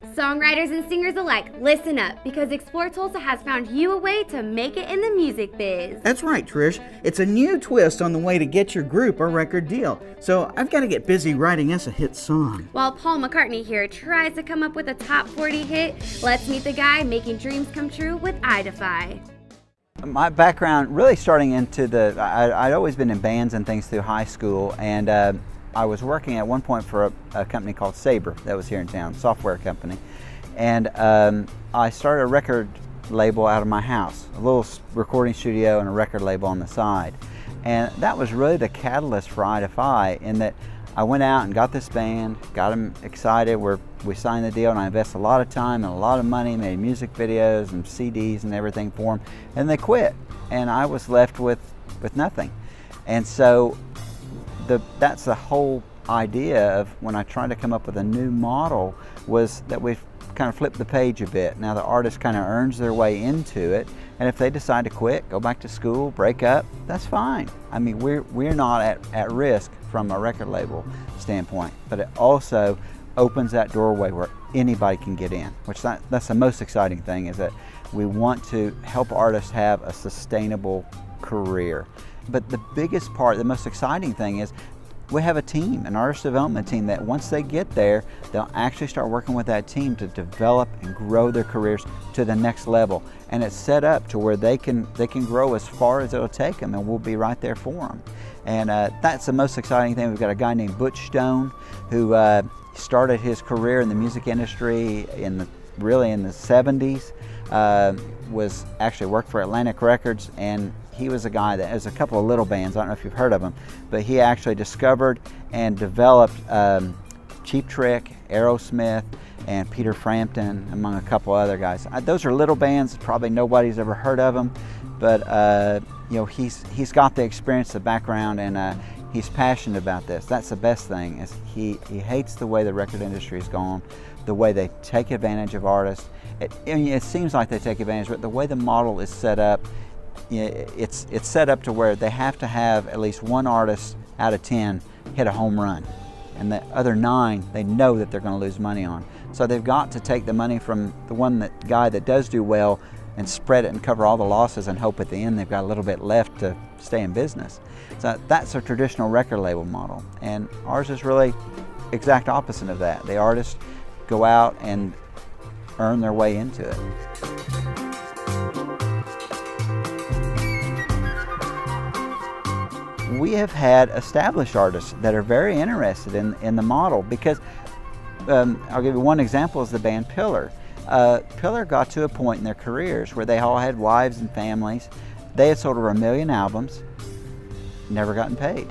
Songwriters and singers alike, listen up, because Explore Tulsa has found you a way to make it in the music biz. That's right, Trish. It's a new twist on the way to get your group a record deal. So I've got to get busy writing us a hit song. While Paul McCartney here tries to come up with a top 40 hit, let's meet the guy making dreams come true with idefi. My background really starting into I'd always been in bands and things through high school, and I was working at one point for a company called Sabre that was here in town, software company. And I started a record label out of my house, a little recording studio and a record label on the side. And that was really the catalyst for idefi, in that I went out and got this band, got them excited, we signed the deal, and I invested a lot of time and a lot of money, made music videos and CDs and everything for them, and they quit. And I was left with nothing. And so that's the whole idea of when I tried to come up with a new model, was that we've kind of flipped the page a bit. Now the artist kind of earns their way into it, and if they decide to quit, go back to school, break up, that's fine. I mean, we're not at risk from a record label standpoint, but it also opens that doorway where anybody can get in, which that's the most exciting thing, is that we want to help artists have a sustainable career. But the biggest part, the most exciting thing, is we have a team, an artist development team, that once they get there, they'll actually start working with that team to develop and grow their careers to the next level. And it's set up to where they can grow as far as it'll take them, and we'll be right there for them. And that's the most exciting thing. We've got a guy named Butch Stone who started his career in the music industry really in the 70s. Was actually worked for Atlantic Records, and he was a guy that has a couple of little bands. I don't know if you've heard of them, but he actually discovered and developed Cheap Trick, Aerosmith, and Peter Frampton, among a couple other guys. Those are little bands, probably nobody's ever heard of them, but you know, he's got the experience, the background, and he's passionate about this. That's the best thing, is he hates the way the record industry is going, the way they take advantage of artists. It seems like they take advantage, but the way the model is set up, it's set up to where they have to have at least one artist out of 10 hit a home run, and the other 9 they know that they're going to lose money on. So they've got to take the money from the guy that does do well and spread it and cover all the losses, and hope at the end they've got a little bit left to stay in business. So that's a traditional record label model, and ours is really exact opposite of that. The artists go out and earn their way into it. We have had established artists that are very interested in the model, because I'll give you one example, is the band Pillar. Pillar got to a point in their careers where they all had wives and families. They had sold over 1 million albums, never gotten paid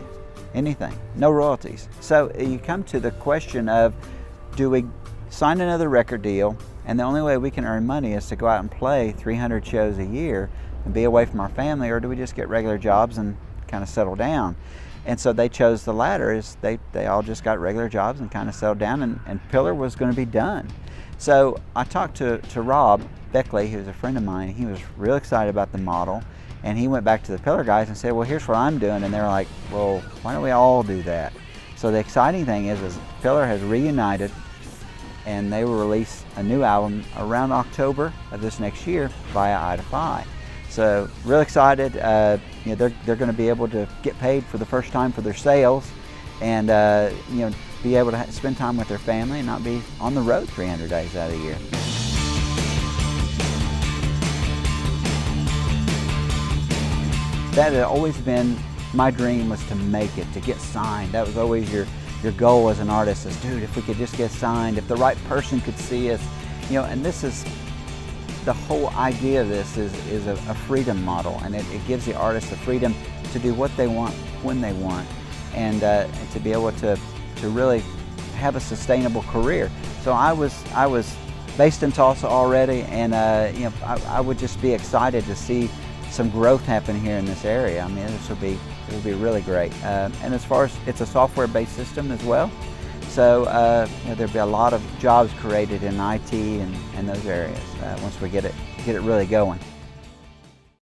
anything, no royalties. So you come to the question of, do we sign another record deal, and the only way we can earn money is to go out and play 300 shows a year and be away from our family, or do we just get regular jobs and kind of settle down? And so they chose the latter, is they all just got regular jobs and kind of settled down, and Pillar was going to be done. So I talked to Rob Beckley, who's a friend of mine. He was real excited about the model, and he went back to the Pillar guys and said, well, here's what I'm doing. And they were like, well, why don't we all do that? So the exciting thing is Pillar has reunited, and they will release a new album around October of this next year via idefi. So real excited. You know, they're going to be able to get paid for the first time for their sales, and you know, be able to spend time with their family and not be on the road 300 days out of the year. That had always been my dream, was to make it, to get signed. That was always your goal as an artist, is, dude, if we could just get signed, if the right person could see us, you know. And this is the whole idea of this, is a freedom model, and it gives the artist the freedom to do what they want when they want, and to be able to really have a sustainable career. So I was based in Tulsa already, and you know, I would just be excited to see some growth happen here in this area. I mean, it'll be really great. And as far as, it's a software-based system as well, so you know, there'll be a lot of jobs created in IT and those areas once we get it really going.